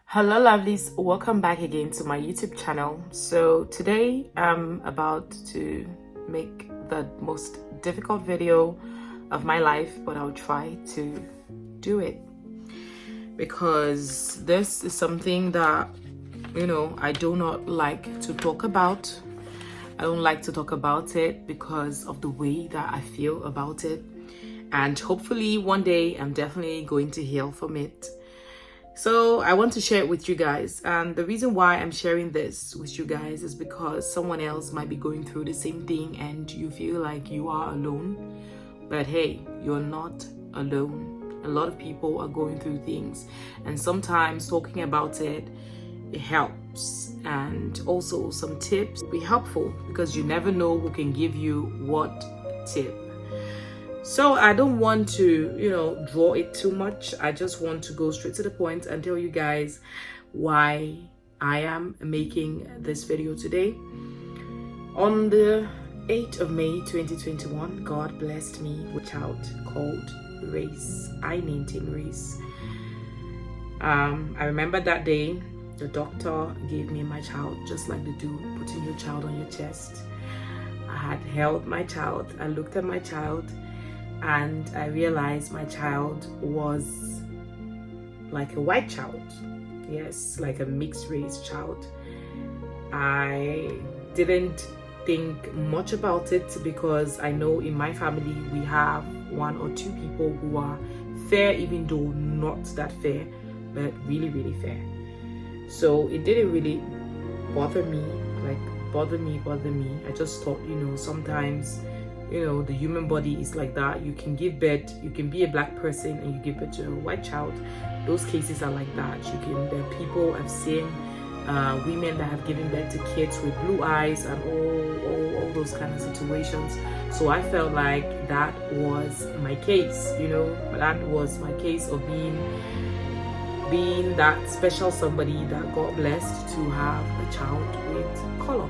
Hello lovelies, welcome back again to my YouTube channel. So today I'm about to make the most difficult video of my life, but I'll try to do it because this is something that I do not like to talk about. I don't like to talk about it because of the way that I feel about it, and hopefully one day I'm definitely going to heal from it. So I want to share it with you guys, and the reason why I'm sharing this with you guys is because someone else might be going through the same thing and you feel like you are alone. But hey, you're not alone. A lot of people are going through things, and sometimes talking about it helps, and also some tips will be helpful because you never know who can give you what tip. So I don't want to, draw it too much. I just want to go straight to the point and tell you guys why I am making this video today. On the 8th of May 2021, God blessed me with a child called Race. I named him Race. I remember that day, the doctor gave me my child, just like they do, putting your child on your chest. I had held my child. I looked at my child, and I realized my child was like a white child. Yes, like a mixed race child. I didn't think much about it because I know in my family we have one or two people who are fair, even though not that fair, but really, really fair. So it didn't really bother me. I just thought, sometimes the human body is like that. You can give birth, you can be a black person and you give birth to a white child. Those cases are like that. There are people I've seen, women that have given birth to kids with blue eyes and all those kind of situations. So I felt like that was my case, that was my case of being that special somebody that got blessed to have a child with color,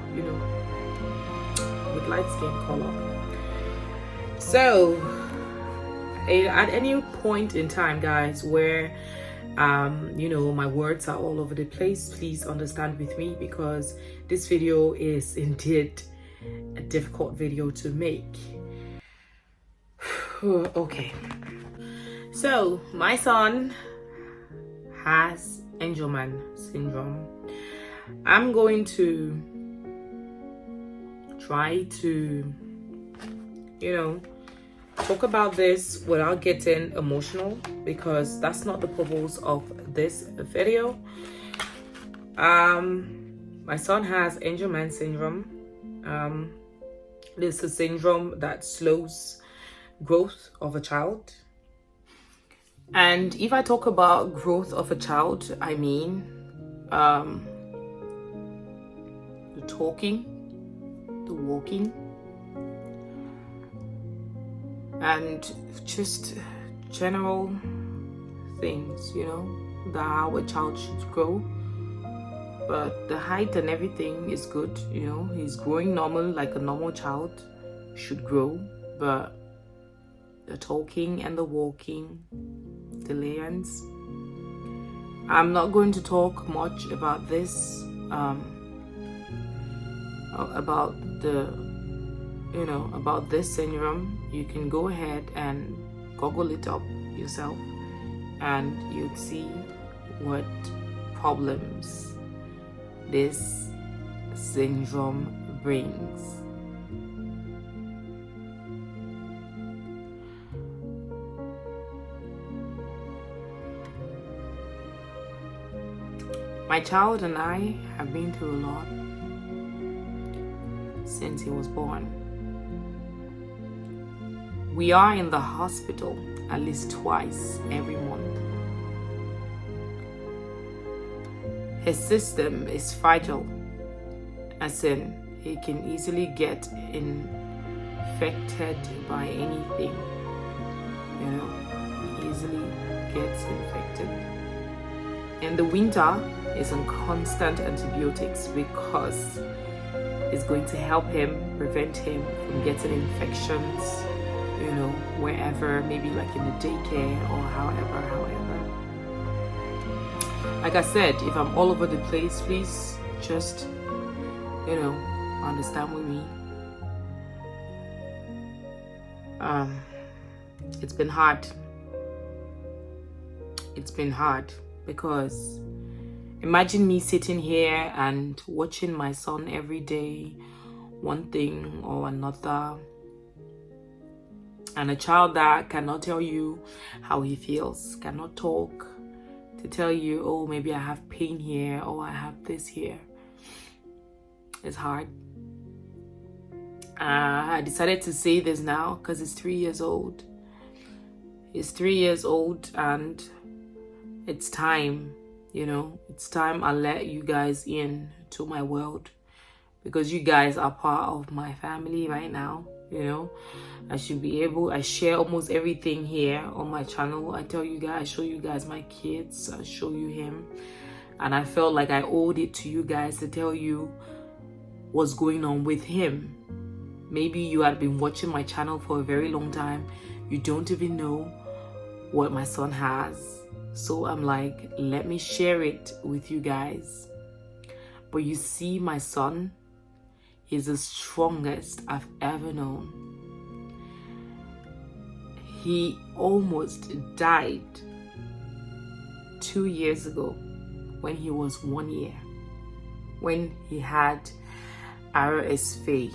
with light skin color. So at any point in time, guys, where my words are all over the place, please understand with me because this video is indeed a difficult video to make. Okay, so my son has Angelman syndrome. I'm going to try to talk about this without getting emotional because that's not the purpose of this video. My son has Angelman syndrome. This is a syndrome that slows growth of a child. And if I talk about growth of a child, I mean the talking, the walking, and just general things, that how a child should grow. But the height and everything is good, he's growing normal like a normal child should grow. But the talking and the walking, the layers, I'm not going to talk much about this, about this syndrome. You can go ahead and Google it up yourself and you'd see what problems this syndrome brings. My child and I have been through a lot since he was born. We are in the hospital at least twice every month. His system is fragile, as in he can easily get infected by anything. He easily gets infected. In the winter, he's on constant antibiotics because it's going to help him, prevent him from getting infections, wherever, maybe like in the daycare or however. Like I said, if I'm all over the place, please just, understand with me. It's been hard. It's been hard because imagine me sitting here and watching my son every day, one thing or another, and a child that cannot tell you how he feels, cannot talk to tell you, oh, maybe I have pain here, or I have this here. It's hard. I decided to say this now because he's 3 years old. He's 3 years old, and it's time, it's time I let you guys in to my world, because you guys are part of my family right now. I share almost everything here on my channel. I tell you guys, I show you guys my kids, I show you him, and I felt like I owed it to you guys to tell you what's going on with him. Maybe you had been watching my channel for a very long time, you don't even know what my son has. So I'm like, let me share it with you guys. But you see, my son is the strongest I've ever known. He almost died 2 years ago when he was 1 year, when he had RSV,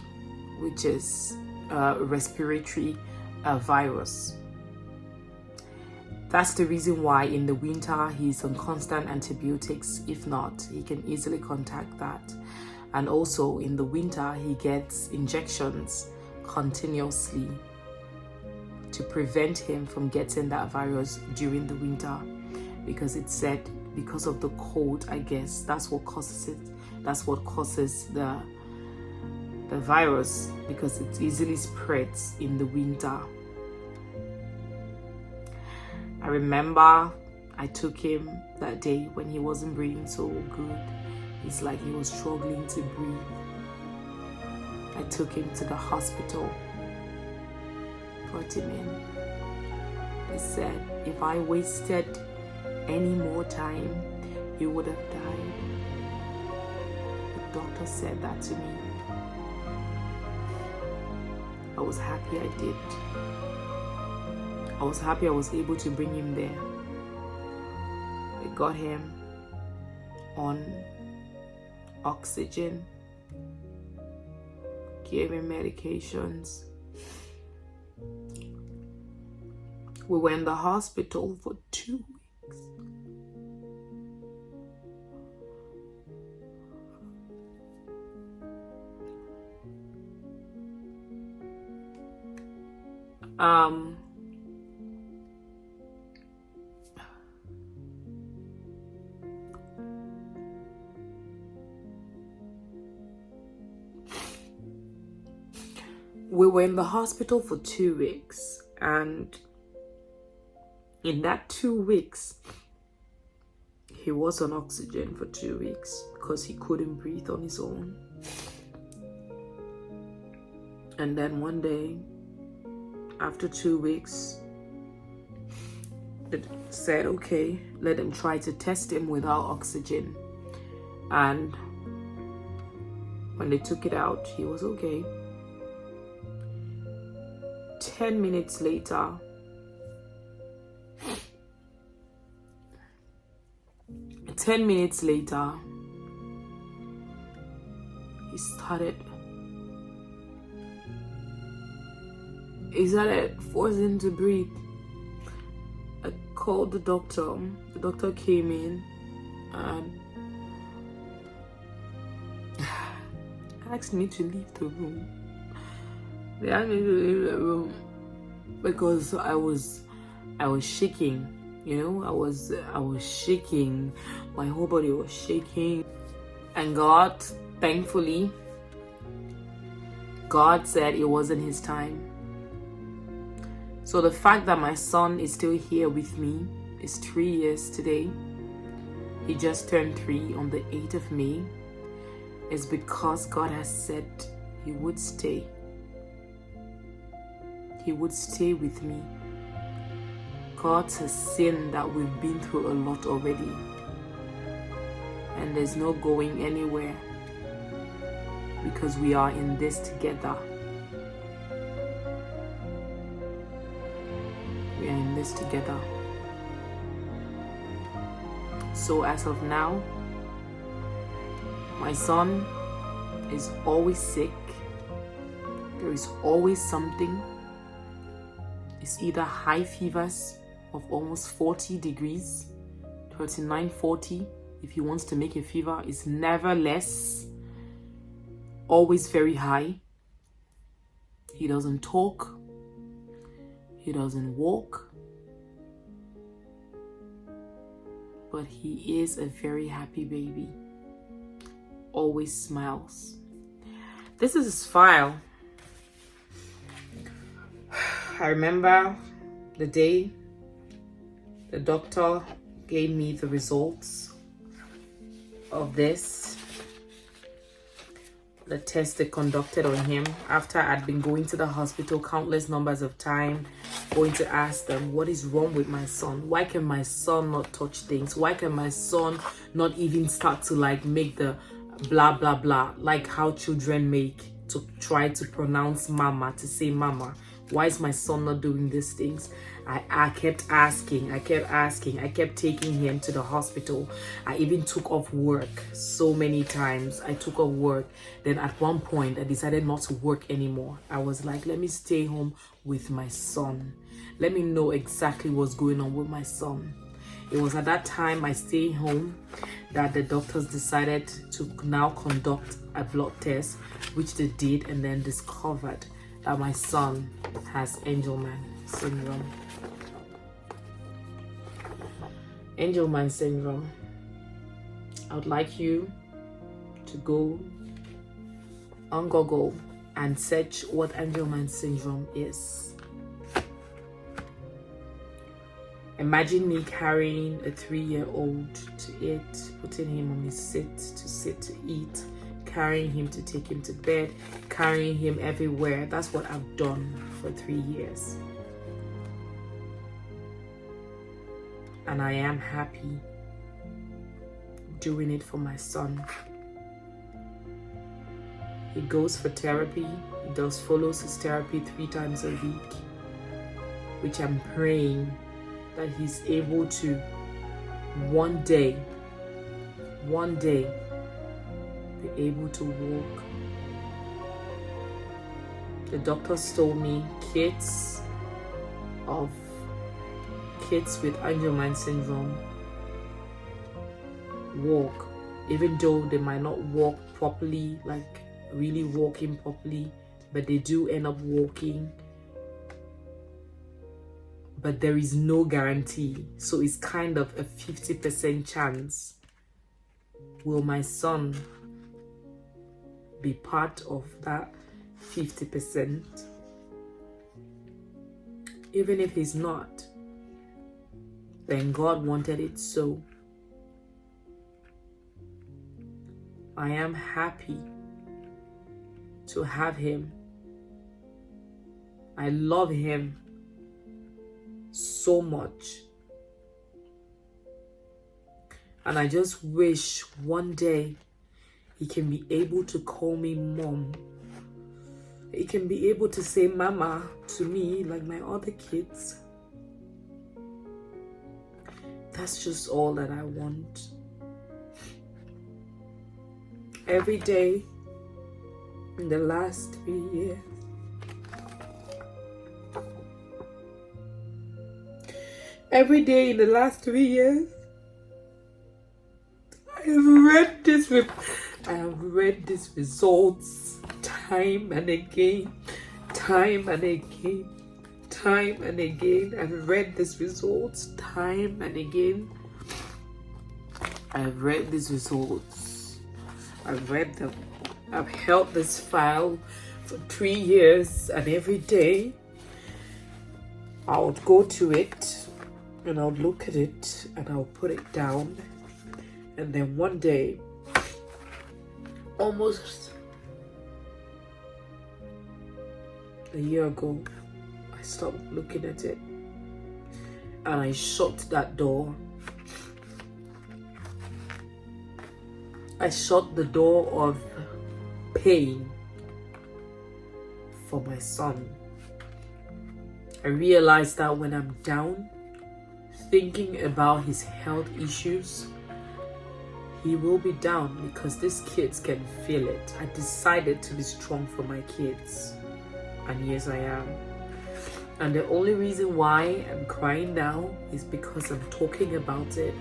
which is a respiratory virus. That's the reason why in the winter he's on constant antibiotics. If not, he can easily contact that. And also in the winter he gets injections continuously to prevent him from getting that virus during the winter, because it's said because of the cold, I guess that's what causes it. That's what causes the virus, because it easily spreads in the winter. I remember I took him that day when he wasn't breathing so good. It's like he was struggling to breathe. I took him to the hospital, brought him in. They said if I wasted any more time, he would have died. The doctor said that to me. I was happy I did. I was happy I was able to bring him there. We got him on oxygen, gave him medications. We were in the hospital for 2 weeks. We were in the hospital for 2 weeks, and in that 2 weeks, he was on oxygen for 2 weeks because he couldn't breathe on his own. And then one day, after 2 weeks, it said, okay, let them try to test him without oxygen. And when they took it out, he was okay. 10 minutes later, he started forcing to breathe. I called the doctor. The doctor came in and asked me to leave the room. They asked me to leave the room because I was shaking. I was shaking. My whole body was shaking. And God, thankfully, God said it wasn't his time. So the fact that my son is still here with me, is 3 years today. He just turned 3 on the 8th of May. Is because God has said he would stay. He would stay with me. God has seen that we've been through a lot already. and there's no going anywhere because we are in this together. We are in this together. So as of now, my son is always sick. There is always something. It's either high fevers of almost 40 degrees, 39, 40. If he wants to make a fever, it's never less. Always very high. He doesn't talk. He doesn't walk. But he is a very happy baby. Always smiles. This is his file. I remember the day the doctor gave me the results of this, the test they conducted on him after I'd been going to the hospital countless numbers of time, going to ask them, what is wrong with my son? Why can my son not touch things? Why can my son not even start to like make the blah blah blah, like how children make, to try to pronounce mama, to say mama? Why is my son not doing these things? I kept asking, I kept taking him to the hospital. I even took off work so many times. I took off work. Then at one point, I decided not to work anymore. I was like, let me stay home with my son. Let me know exactly what's going on with my son. It was at that time I stayed home that the doctors decided to now conduct a blood test, which they did, and then discovered that my son has Angelman syndrome. Angelman syndrome. I would like you to go on Google and search what Angelman syndrome is. Imagine me carrying a 3-year-old to eat, putting him on his sit to eat, carrying him to take him to bed, carrying him everywhere. That's what I've done for 3 years. And I am happy doing it for my son. He goes for therapy. He follows his therapy 3 times a week, which I'm praying that he's able to one day be able to walk. The doctors told me kids with Angelman syndrome walk, even though they might not walk properly, like really walking properly, but they do end up walking. But there is no guarantee. So it's kind of a 50% chance. Will my son be part of that 50%? Even if he's not, then God wanted it so. I am happy to have him. I love him so much. And I just wish one day he can be able to call me mom. He can be able to say mama to me like my other kids. That's just all that I want. Every day in the last 3 years, every day in the last 3 years, I have read these results time and again. I've read these results time and again. I've read these results. I've read them. I've held this file for 3 years, and every day I would go to it and I would look at it and I'll put it down. And then one day, almost a year ago, I stopped looking at it and I shut that door. I shut the door of pain for my son. I realized that when I'm down, thinking about his health issues, he will be down because these kids can feel it. I decided to be strong for my kids. And yes, I am. And the only reason why I'm crying now is because I'm talking about it.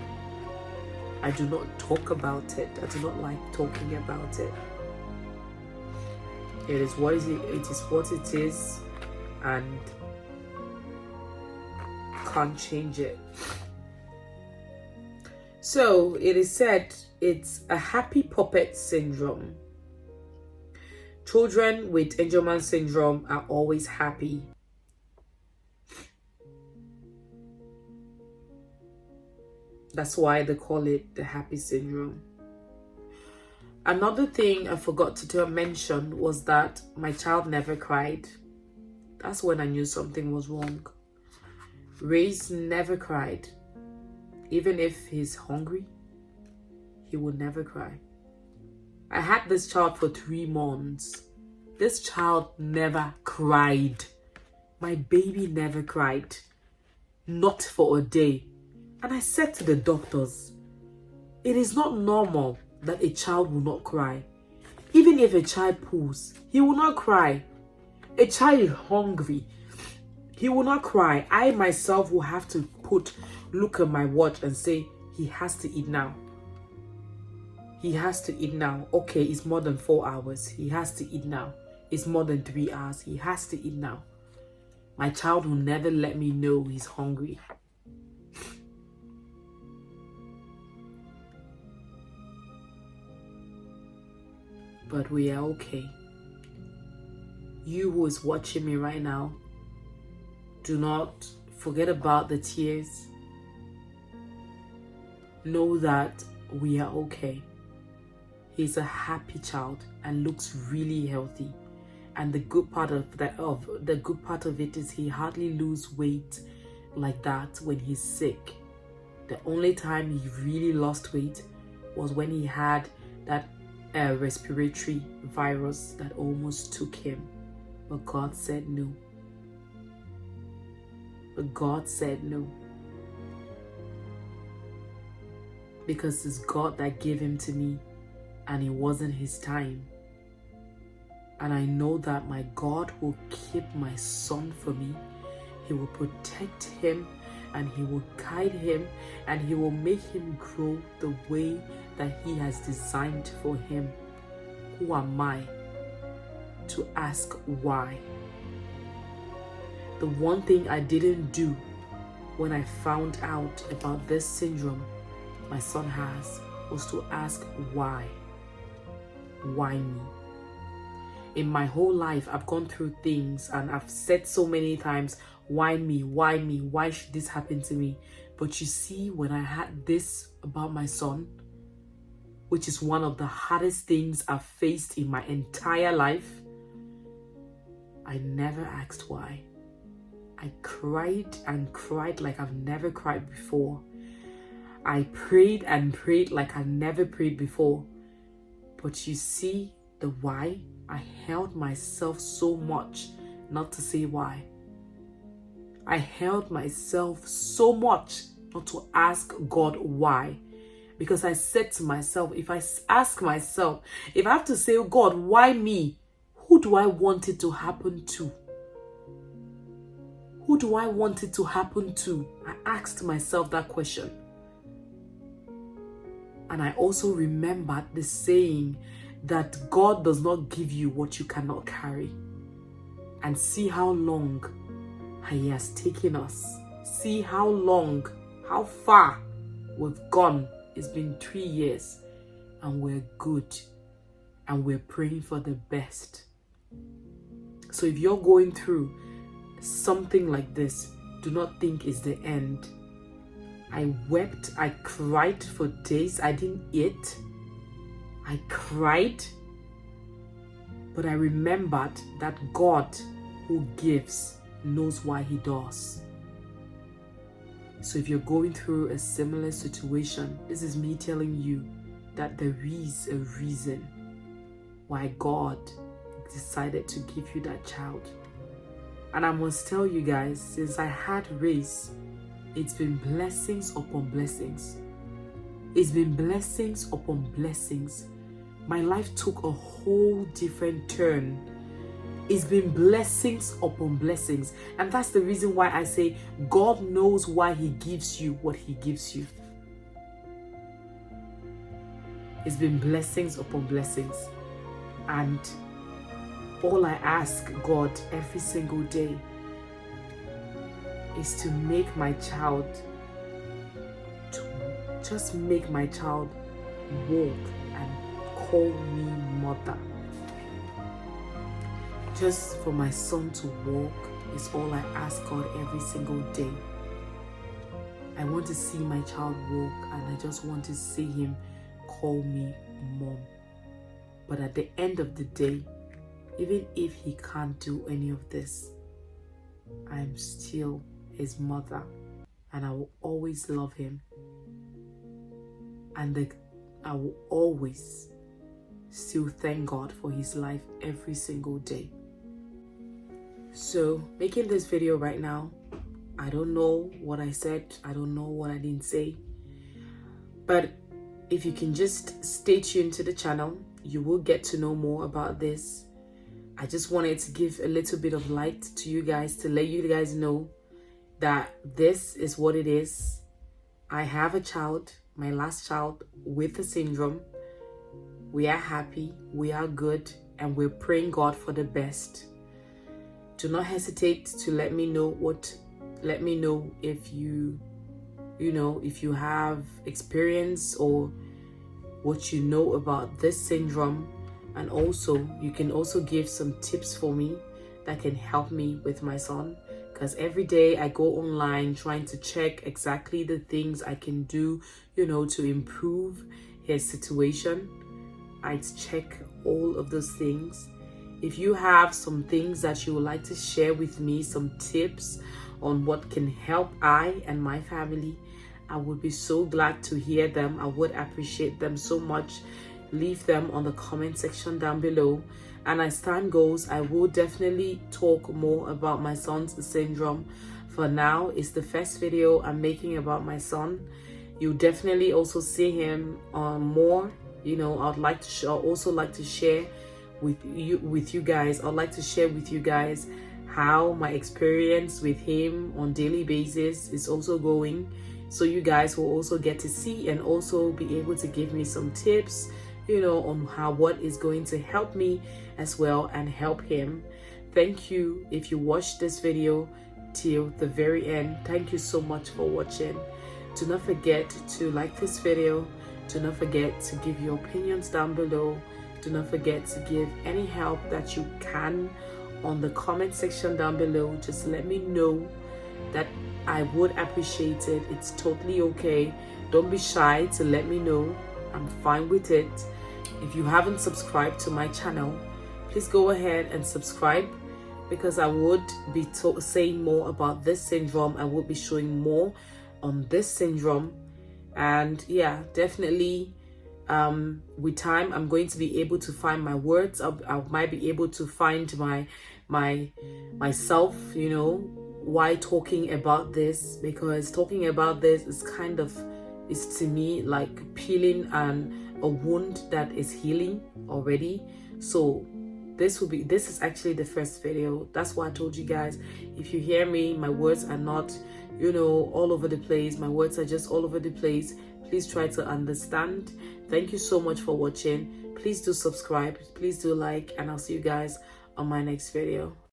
I do not talk about it. I do not like talking about it. It is what it is, and can't change it. So it is said it's a happy puppet syndrome. Children with Angelman syndrome are always happy. That's why they call it the happy syndrome. Another thing I forgot to mention was that my child never cried. That's when I knew something was wrong. Ray's never cried. Even if he's hungry, he will never cry. I had this child for 3 months. This child never cried. My baby never cried. Not for a day. And I said to the doctors, it is not normal that a child will not cry. Even if a child poos, he will not cry. A child is hungry, he will not cry. I myself will have to look at my watch and say, he has to eat now. He has to eat now. Okay, it's more than 4 hours. He has to eat now. It's more than 3 hours. He has to eat now. My child will never let me know he's hungry. But we are okay. You who is watching me right now, do not forget about the tears. Know that we are okay. He's a happy child and looks really healthy. And the good part of it is he hardly loses weight like that when he's sick. The only time he really lost weight was when he had that respiratory virus that almost took him. But God said no. But God said no. Because it's God that gave him to me, and it wasn't his time. And I know that my God will keep my son for me. He will protect him, and he will guide him, and he will make him grow the way that he has designed for him. Who am I to ask why? The one thing I didn't do when I found out about this syndrome my son has was to ask why. Why me? In my whole life, I've gone through things and I've said so many times, why me? Why me? Why should this happen to me? But you see, when I had this about my son, which is one of the hardest things I've faced in my entire life, I never asked why. I cried and cried like I've never cried before. I prayed and prayed like I never prayed before. But you see the why? I held myself so much not to say why. I held myself so much not to ask God why. Because I said to myself, if I ask myself, if I have to say, God, why me? Who do I want it to happen to? Who do I want it to happen to? I asked myself that question. And I also remembered the saying that God does not give you what you cannot carry. And see how long He has taken us. See how long, how far we've gone. It's been 3 years and we're good and we're praying for the best. So if you're going through something like this, do not think it's the end. I wept, I cried for days. I didn't eat. I cried. But I remembered that God who gives knows why He does. So if you're going through a similar situation, this is me telling you, that there is a reason why God decided to give you that child. And I must tell you guys, since I had Race, it's been blessings upon blessings. It's been blessings upon blessings. My life took a whole different turn. It's been blessings upon blessings. And that's the reason why I say God knows why he gives you what he gives you. It's been blessings upon blessings. And all I ask God every single day is to make my child, just make my child walk and call me mother. Just for my son to walk is all I ask God every single day. I want to see my child walk, and I just want to see him call me mom. But at the end of the day, even if he can't do any of this, I'm still his mother, and I will always love him. And I will always still thank God for his life every single day. So, making this video right now, I don't know what I said, I don't know what I didn't say, but if you can just stay tuned to the channel, you will get to know more about this. I just wanted to give a little bit of light to you guys, to let you guys know that this is what it is. I have a child, my last child, with the syndrome. We are happy, we are good, and we're praying God for the best. Do not hesitate to let me know if if you have experience or what you know about this syndrome. And also, you can also give some tips for me that can help me with my son. Because every day I go online trying to check exactly the things I can do, to improve his situation. I check all of those things. If you have some things that you would like to share with me, some tips on what can help I and my family, I would be so glad to hear them. I would appreciate them so much. Leave them on the comment section down below. And as time goes, I will definitely talk more about my son's syndrome. For now, it's the first video I'm making about my son. You'll definitely also see him more. I'd also like to share with you guys. I'd like to share with you guys how my experience with him on daily basis is also going. So you guys will also get to see and also be able to give me some tips, on what is going to help me as well and help him. Thank you if you watched this video till the very end. Thank you so much for watching. Do not forget to like this video. Do not forget to give your opinions down below. Do not forget to give any help that you can on the comment section down below. Just let me know. That I would appreciate it. It's totally okay. Don't be shy to let me know. I'm fine with it. If you haven't subscribed to my channel, please go ahead and subscribe, because I would be saying more about this syndrome. I will be showing more on this syndrome. And yeah, definitely with time I'm going to be able to find my words. I might be able to find myself, why talking about this, because talking about this is to me like peeling a wound that is healing already. So this is actually the first video. That's why I told you guys, if you hear me, my words are not all over the place. My words are just all over the place. Please try to understand. Thank you so much for watching. Please do subscribe, please do like, and I'll see you guys on my next video.